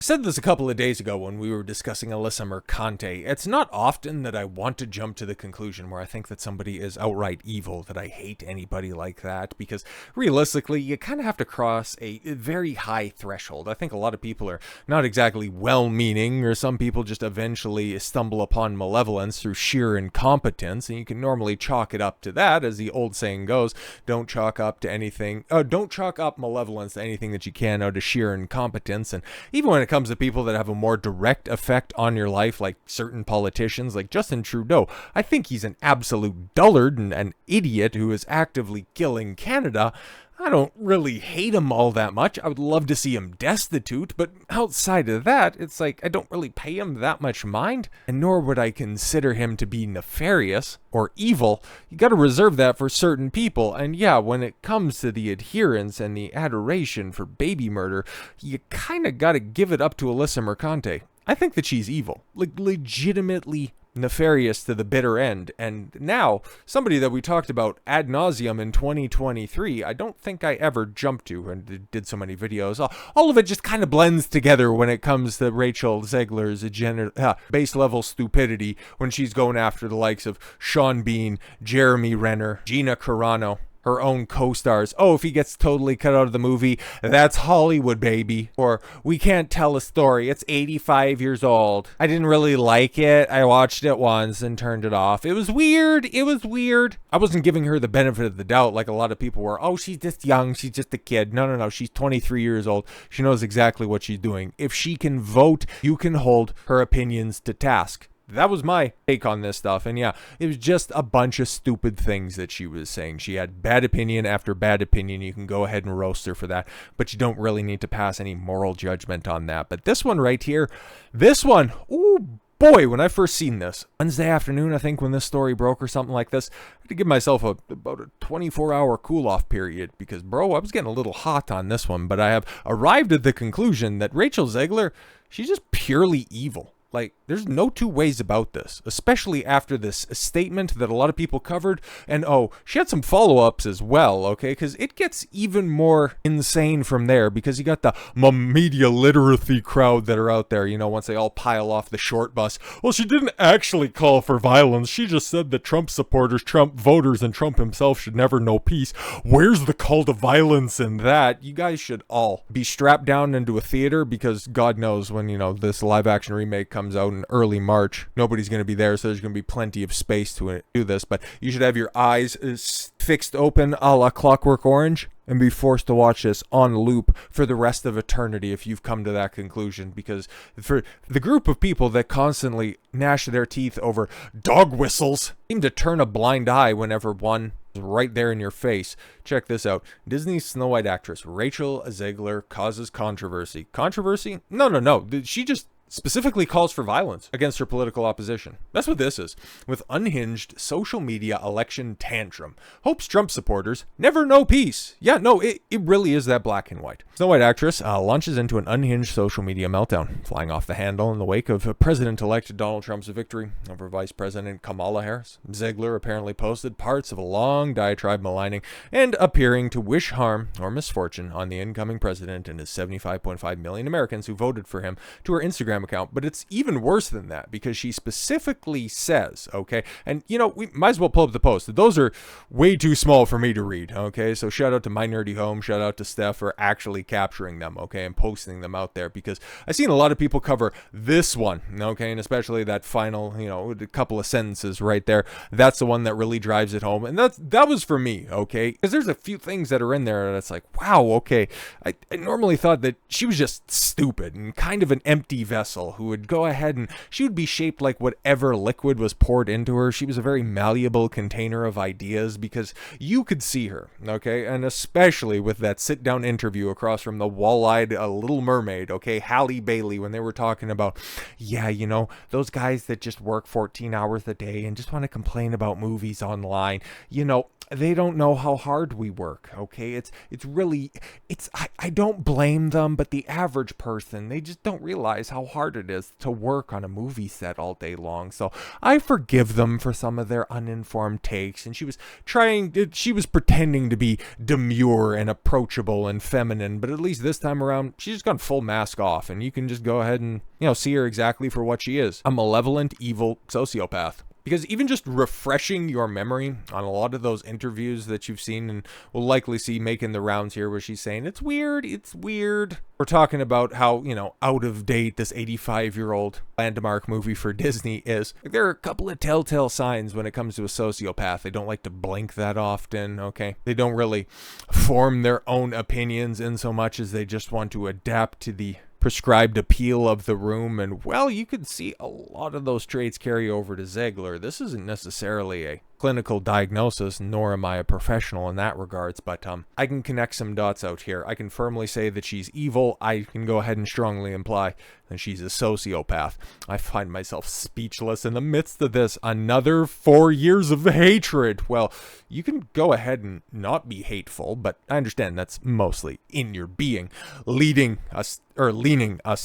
Said this a couple of days ago when we were discussing Alyssa Mercante. It's not often that I want to jump to the conclusion where I think that somebody is outright evil, that I hate anybody like that, because realistically, you kind of have to cross a very high threshold. I think a lot of people are not exactly well-meaning, or some people just eventually stumble upon malevolence through sheer incompetence, and you can normally chalk it up to that, as the old saying goes, don't chalk up malevolence to anything that you can out of sheer incompetence. And even when it comes to people that have a more direct effect on your life, like certain politicians, like Justin Trudeau, I think he's an absolute dullard and an idiot who is actively killing Canada. I don't really hate him all that much. I would love to see him destitute, but outside of that, it's like I don't really pay him that much mind, and nor would I consider him to be nefarious or evil. You gotta reserve that for certain people, and yeah, when it comes to the adherence and the adoration for baby murder, you kinda gotta give it up to Alyssa Mercante. I think that she's evil, like legitimately nefarious to the bitter end, and now somebody that we talked about ad nauseum in 2023, I don't think I ever jumped to and did so many videos. All of it just kind of blends together when it comes to Rachel Zegler's base level stupidity when she's going after the likes of Sean Bean, Jeremy Renner, Gina Carano, her own co-stars. Oh, if he gets totally cut out of the movie, that's Hollywood, baby. Or, we can't tell a story, it's 85 years old. I didn't really like it. I watched it once and turned it off. It was weird. I wasn't giving her the benefit of the doubt like a lot of people were. Oh, she's just young. She's just a kid. No. She's 23 years old. She knows exactly what she's doing. If she can vote, you can hold her opinions to task. That was my take on this stuff, and yeah, it was just a bunch of stupid things that she was saying. She had bad opinion after bad opinion. You can go ahead and roast her for that, but you don't really need to pass any moral judgment on that. But this one right here, ooh boy, when I first seen this, Wednesday afternoon, I think, when this story broke or something like this, I had to give myself about a 24-hour cool-off period, because, bro, I was getting a little hot on this one, but I have arrived at the conclusion that Rachel Zegler, she's just purely evil. Like, there's no two ways about this, especially after this statement that a lot of people covered. And oh, she had some follow-ups as well, okay? Because it gets even more insane from there, because you got the media literacy crowd that are out there, you know, once they all pile off the short bus. Well, she didn't actually call for violence. She just said that Trump supporters, Trump voters, and Trump himself should never know peace. Where's the call to violence in that? You guys should all be strapped down into a theater, because God knows when, you know, this live-action remake comes out in early March, nobody's going to be there, so there's going to be plenty of space to do this, but you should have your eyes fixed open a la Clockwork Orange and be forced to watch this on loop for the rest of eternity if you've come to that conclusion, because for the group of people that constantly gnash their teeth over dog whistles seem to turn a blind eye whenever one is right there in your face. Check this out. Disney's Snow White actress Rachel Zegler causes controversy. Controversy? No. She just specifically calls for violence against her political opposition. That's what this is. With unhinged social media election tantrum. Hopes Trump supporters never know peace. Yeah, no, it really is that black and white. Snow White actress launches into an unhinged social media meltdown, flying off the handle in the wake of President-elect Donald Trump's victory over Vice President Kamala Harris. Zegler apparently posted parts of a long diatribe maligning and appearing to wish harm or misfortune on the incoming president and his 75.5 million Americans who voted for him to her Instagram account. But it's even worse than that, because she specifically says, okay, and you know, we might as well pull up the post. Those are way too small for me to read, okay? So shout out to My Nerdy Home, shout out to Steph for actually capturing them, okay, and posting them out there, because I've seen a lot of people cover this one, okay, and especially that final, you know, a couple of sentences right there. That's the one that really drives it home, and that was for me, okay, because there's a few things that are in there that's like, wow, okay, I normally thought that she was just stupid and kind of an empty vessel who would go ahead and she would be shaped like whatever liquid was poured into her. She was a very malleable container of ideas, because you could see her, okay, and especially with that sit-down interview across from the wall-eyed Little Mermaid, okay, Halle Bailey, when they were talking about, yeah, you know, those guys that just work 14 hours a day and just want to complain about movies online, you know, they don't know how hard we work, okay? It's really, I don't blame them, but the average person, they just don't realize how hard it is to work on a movie set all day long. So I forgive them for some of their uninformed takes. And she was pretending to be demure and approachable and feminine, but at least this time around, she's just gone full mask off, and you can just go ahead and, see her exactly for what she is, a malevolent, evil sociopath. Because even just refreshing your memory on a lot of those interviews that you've seen and will likely see making the rounds here, where she's saying, it's weird. We're talking about how, out of date this 85-year-old landmark movie for Disney is. There are a couple of telltale signs when it comes to a sociopath. They don't like to blink that often, okay? They don't really form their own opinions in so much as they just want to adapt to the prescribed appeal of the room. And well, you could see a lot of those traits carry over to Zegler. This isn't necessarily a clinical diagnosis, nor am I a professional in that regards, but I can connect some dots out here. I can firmly say that she's evil. I can go ahead and strongly imply that she's a sociopath. I find myself speechless in the midst of this. Another 4 years of hatred. Well, you can go ahead and not be hateful, but I understand that's mostly in your being, leaning us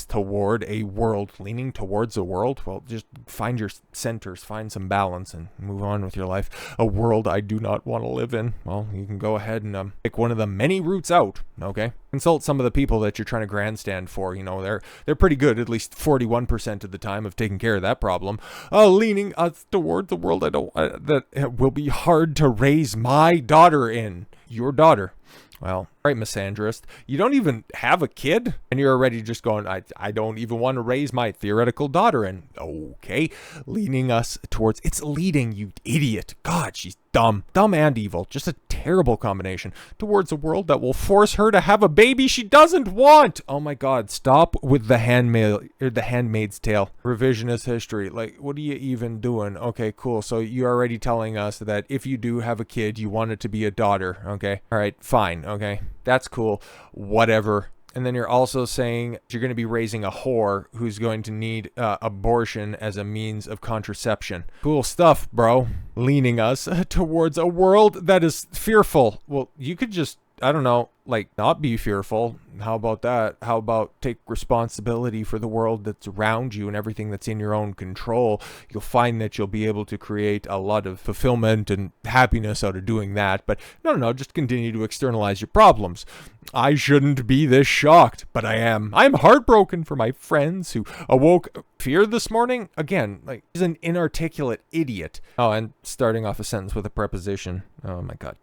toward a world. Leaning towards a world? Well, just find your centers, find some balance, and move on with your life. A world I do not want to live in. Well, you can go ahead and pick one of the many routes out, okay? Consult some of the people that you're trying to grandstand for. They're pretty good, at least 41% of the time, of taking care of that problem. Leaning us towards a world that will be hard to raise my daughter in. Your daughter. Well, right, misandrist. You don't even have a kid, and you're already just going, I don't even want to raise my theoretical daughter in. Okay, leaning us towards, it's leading, you idiot. God, she's dumb. Dumb and evil. Just a terrible combination. Towards a world that will force her to have a baby she doesn't want. Oh my God, stop with the Handmaid's Tale. Revisionist history. Like, what are you even doing? Okay, cool. So you're already telling us that if you do have a kid, you want it to be a daughter. Okay, all right, fine. Okay, that's cool. Whatever. And then you're also saying you're going to be raising a whore who's going to need abortion as a means of contraception. Cool stuff, bro. Leaning us towards a world that is fearful. Well, you could just, I don't know, not be fearful. How about that? How about take responsibility for the world that's around you and everything that's in your own control? You'll find that you'll be able to create a lot of fulfillment and happiness out of doing that. But no, just continue to externalize your problems. I shouldn't be this shocked, but I am. I'm heartbroken for my friends who awoke fear this morning. Again, he's an inarticulate idiot. Oh, and starting off a sentence with a preposition. Oh my God.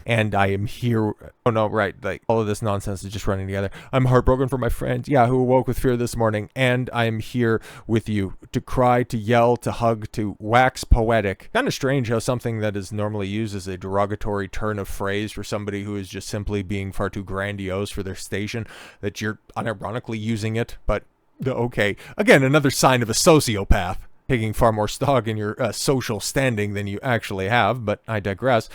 And I am here. Oh no, right. All of this nonsense is just running together. I'm heartbroken for my friend, who awoke with fear this morning. And I am here with you to cry, to yell, to hug, to wax poetic. Kind of strange how something that is normally used as a derogatory turn of phrase for somebody who is just simply being far too grandiose for their station, that you're unironically using it. But okay. Again, another sign of a sociopath. Taking far more stock in your social standing than you actually have, but I digress,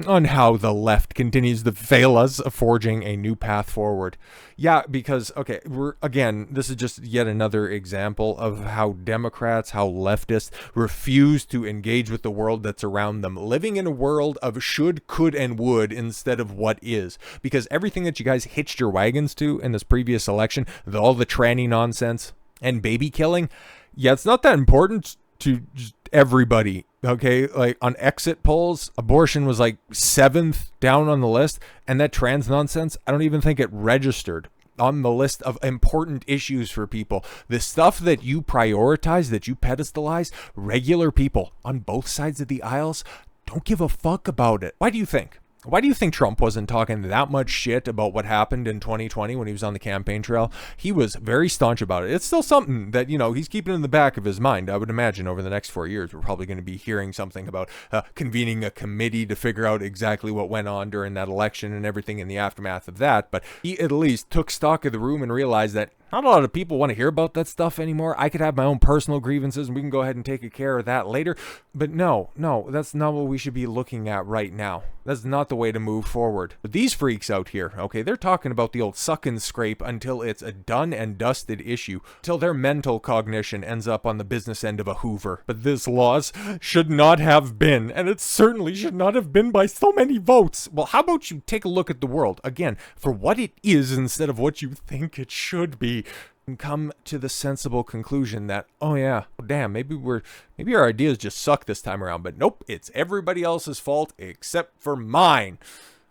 on how the left continues to fail us, forging a new path forward. Yeah, because, okay, this is just yet another example of how Democrats, how leftists refuse to engage with the world that's around them, living in a world of should, could, and would instead of what is. Because everything that you guys hitched your wagons to in this previous election, all the tranny nonsense and baby killing, yeah, it's not that important to just everybody, okay? On exit polls, abortion was 7th down on the list, and that trans nonsense, I don't even think it registered on the list of important issues for people. The stuff that you prioritize, that you pedestalize, regular people on both sides of the aisles don't give a fuck about it. Why do you think? Why do you think Trump wasn't talking that much shit about what happened in 2020 when he was on the campaign trail? He was very staunch about it. It's still something that, he's keeping in the back of his mind. I would imagine over the next 4 years, we're probably going to be hearing something about convening a committee to figure out exactly what went on during that election and everything in the aftermath of that. But he at least took stock of the room and realized that, Not a lot of people want to hear about that stuff anymore. I could have my own personal grievances and we can go ahead and take care of that later. But no, that's not what we should be looking at right now. That's not the way to move forward. But these freaks out here, okay, they're talking about the old suck and scrape until it's a done and dusted issue, till their mental cognition ends up on the business end of a Hoover. But this laws should not have been, and it certainly should not have been by so many votes. Well, how about you take a look at the world, again, for what it is instead of what you think it should be, and come to the sensible conclusion that, oh yeah, damn, maybe our ideas just suck this time around. But nope, it's everybody else's fault except for mine.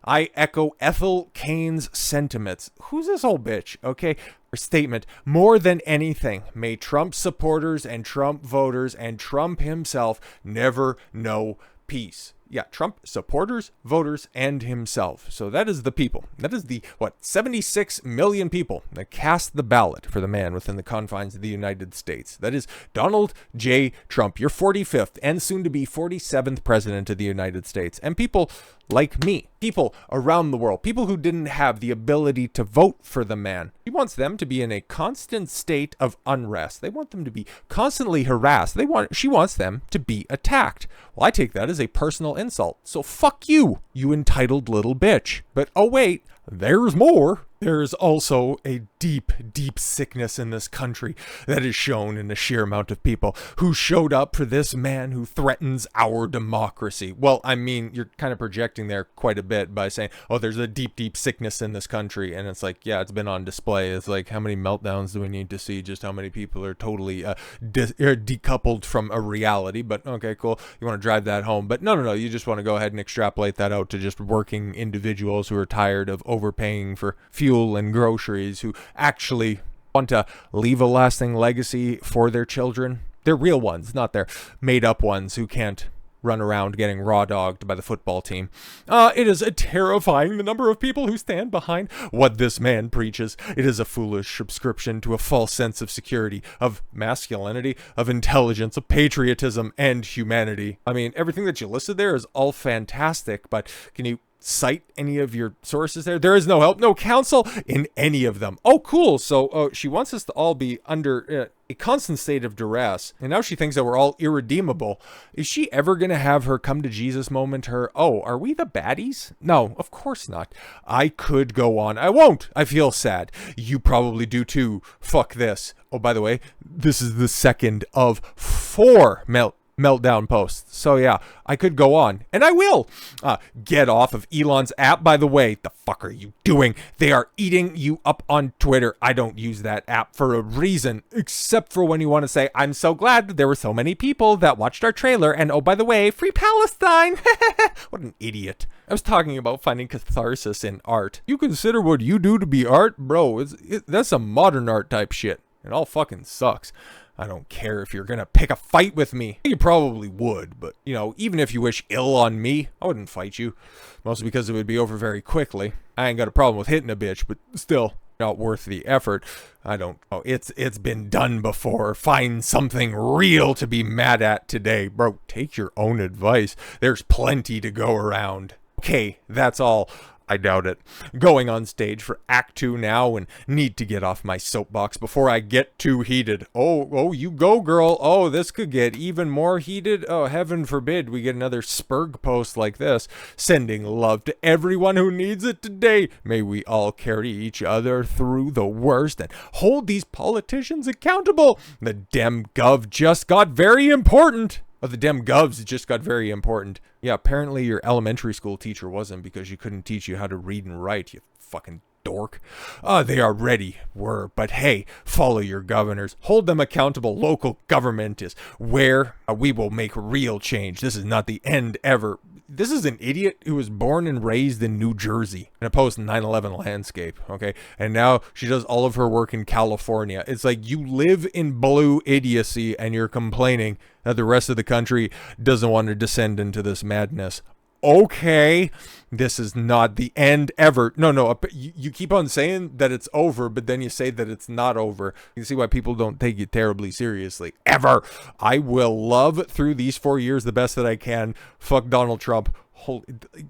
I echo Ethel Kane's sentiments. Who's this old bitch? Okay. Her statement, more than anything, may Trump supporters and Trump voters and Trump himself never know peace. Yeah, Trump supporters, voters, and himself. So that is the people. That is the, 76 million people that cast the ballot for the man within the confines of the United States. That is Donald J. Trump, your 45th and soon to be 47th president of the United States. And people like me, people around the world, people who didn't have the ability to vote for the man. He wants them to be in a constant state of unrest. They want them to be constantly harassed. She wants them to be attacked. Well, I take that as a personal insult. So fuck you, you entitled little bitch. But oh wait, there's more. There is also a deep, deep sickness in this country that is shown in the sheer amount of people who showed up for this man who threatens our democracy. Well, I mean, you're kind of projecting there quite a bit by saying, oh, there's a deep, deep sickness in this country. And it's like, yeah, it's been on display. It's like, how many meltdowns do we need to see? Just how many people are totally decoupled from a reality. But okay, cool. You want to drive that home. But no. You just want to go ahead and extrapolate that out to just working individuals who are tired of overpaying for fuel and groceries, who actually want to leave a lasting legacy for their children. They're real ones, not their made up ones who can't run around getting raw dogged by the football team. It is terrifying, the number of people who stand behind what this man preaches. It is a foolish subscription to a false sense of security, of masculinity, of intelligence, of patriotism, and humanity. I mean, everything that you listed there is all fantastic, but can you cite any of your sources there? There is no help, no counsel in any of them. Oh, cool. So she wants us to all be under a constant state of duress. And now she thinks that we're all irredeemable. Is she ever going to have her come to Jesus moment? Are we the baddies? No, of course not. I could go on. I won't. I feel sad. You probably do too. Fuck this. Oh, by the way, this is the second of 4 meltdown posts. So yeah, I could go on, and I will. Get off of Elon's app, by the way. The fuck are you doing? They are eating you up on Twitter. I don't use that app for a reason, except for when you want to say, I'm so glad that there were so many people that watched our trailer, and oh, by the way, free Palestine. What an idiot. I was talking about finding catharsis in art. You consider what you do to be art? Bro, that's some modern art type shit. It all fucking sucks. I don't care if you're gonna pick a fight with me. You probably would, but, even if you wish ill on me, I wouldn't fight you. Mostly because it would be over very quickly. I ain't got a problem with hitting a bitch, but still, not worth the effort. It's been done before. Find something real to be mad at today. Bro, take your own advice. There's plenty to go around. Okay, that's all. I doubt it. Going on stage for Act 2 now, and need to get off my soapbox before I get too heated. Oh, you go, girl. Oh, this could get even more heated. Oh, heaven forbid we get another Spurg post like this. Sending love to everyone who needs it today. May we all carry each other through the worst and hold these politicians accountable. The Dem Gov just got very important. Oh, the Dem Govs just got very important. Yeah, apparently your elementary school teacher wasn't, because she couldn't teach you how to read and write, you fucking dork. They are ready, but hey, follow your governors. Hold them accountable. Local government is where we will make real change. This is not the end ever. This is an idiot who was born and raised in New Jersey in a post 9/11 landscape, okay? And now she does all of her work in California. It's like you live in blue idiocy and you're complaining that the rest of the country doesn't want to descend into this madness. Okay, this is not the end ever. No, you keep on saying that it's over, but then you say that it's not over. You see why people don't take you terribly seriously, ever. I will love through these 4 years the best that I can. Fuck Donald Trump.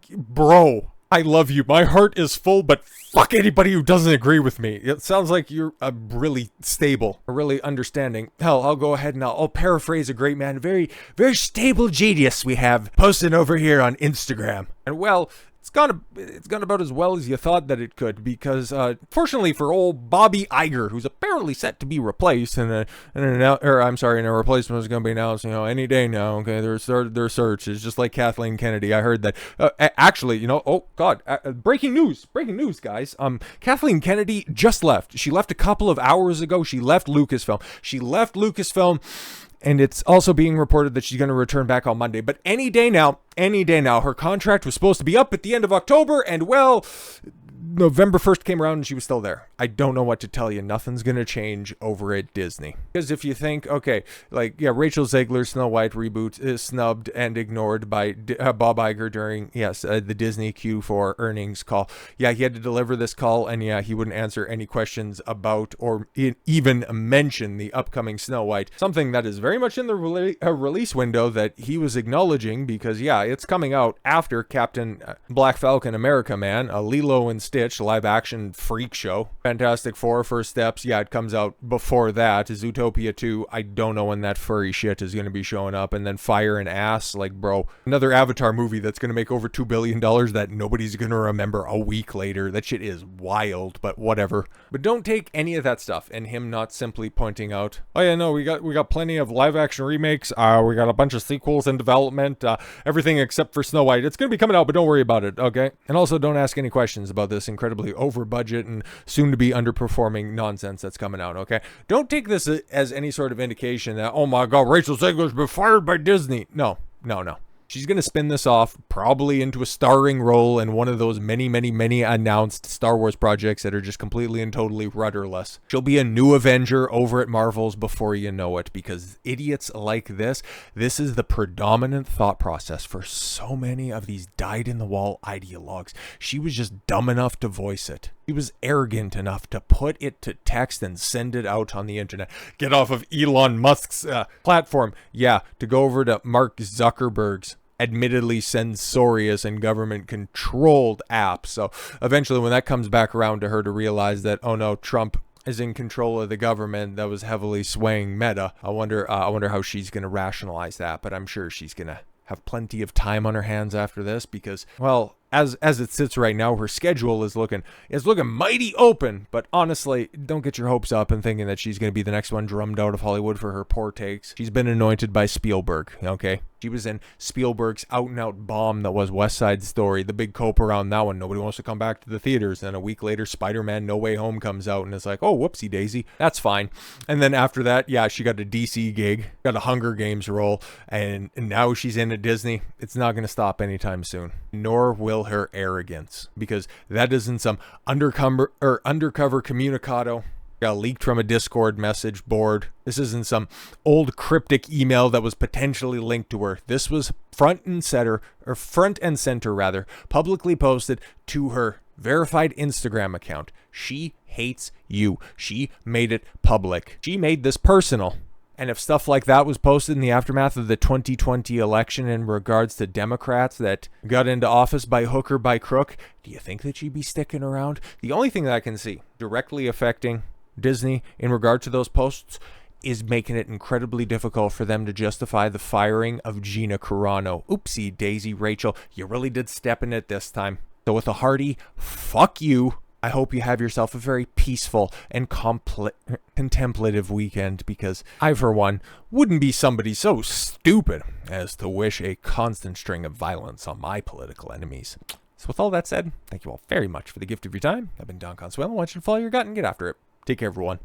Bro, I love you. My heart is full, but fuck anybody who doesn't agree with me. It sounds like you're really stable, really understanding. Hell, I'll go ahead and I'll paraphrase a great man, very, very stable genius we have posted over here on Instagram. And well, it's gone about as well as you thought that it could, because fortunately for old Bobby Iger, who's apparently set to be replaced, and a replacement is going to be announced, any day now. Okay, their search is just like Kathleen Kennedy. I heard that actually, oh God, breaking news, guys. Kathleen Kennedy just left. She left a couple of hours ago. She left Lucasfilm. And it's also being reported that she's going to return back on Monday. But any day now, her contract was supposed to be up at the end of October. And well, November 1st came around and she was still there. I don't know what to tell you. Nothing's going to change over at Disney. Because if you think, okay, Rachel Zegler Snow White reboot is snubbed and ignored by Bob Iger during, the Disney Q4 earnings call. Yeah, he had to deliver this call, and he wouldn't answer any questions about or even mention the upcoming Snow White. Something that is very much in the release window that he was acknowledging, because, it's coming out after Captain Black Falcon America Man, a Lilo and Stitch live action freak show. Fantastic Four, First Steps, it comes out before that. Zootopia 2, I don't know when that furry shit is going to be showing up. And then Fire and Ass, bro, another Avatar movie that's going to make over $2 billion that nobody's going to remember a week later. That shit is wild, but whatever. But don't take any of that stuff and him not simply pointing out, we got plenty of live action remakes. We got a bunch of sequels in development, everything except for Snow White. It's going to be coming out, but don't worry about it, okay? And also don't ask any questions about this incredibly over budget and soon to be underperforming nonsense that's coming out, okay? Don't take this as any sort of indication that, oh my God, Rachel Zegler's been fired by Disney. No. She's going to spin this off probably into a starring role in one of those many, many, many announced Star Wars projects that are just completely and totally rudderless. She'll be a new Avenger over at Marvel's before you know it, because idiots like this is the predominant thought process for so many of these dyed-in-the-wall ideologues. She was just dumb enough to voice it. She was arrogant enough to put it to text and send it out on the internet. Get off of Elon Musk's platform. To go over to Mark Zuckerberg's admittedly censorious and government-controlled app. So eventually when that comes back around to her to realize that, oh no, Trump is in control of the government that was heavily swaying Meta, I wonder how she's going to rationalize that. But I'm sure she's going to have plenty of time on her hands after this, because, well, as it sits right now, her schedule is looking mighty open. But honestly, don't get your hopes up and thinking that she's going to be the next one drummed out of Hollywood for her poor takes. She's been anointed by Spielberg, okay? She was in Spielberg's out-and-out bomb that was West Side Story, the big cope around that one. Nobody wants to come back to the theaters. And a week later, Spider-Man No Way Home comes out, and it's like, oh, whoopsie daisy. That's fine. And then after that, she got a DC gig, got a Hunger Games role, and now she's in at Disney. It's not going to stop anytime soon. Nor will her arrogance, because that isn't some undercover communicado got leaked from a Discord message board. This isn't some old cryptic email that was potentially linked to her. This was front and center, publicly posted to her verified Instagram account. She hates you. She made it public. She made this personal. And if stuff like that was posted in the aftermath of the 2020 election in regards to Democrats that got into office by hook or by crook, do you think that she'd be sticking around? The only thing that I can see directly affecting Disney in regard to those posts is making it incredibly difficult for them to justify the firing of Gina Carano. Oopsie daisy, Rachel, you really did step in it this time. So with a hearty fuck you, I hope you have yourself a very peaceful and contemplative weekend, because I, for one, wouldn't be somebody so stupid as to wish a constant string of violence on my political enemies. So with all that said, thank you all very much for the gift of your time. I've been Don Consuelo. I want you to follow your gut and get after it. Take care, everyone.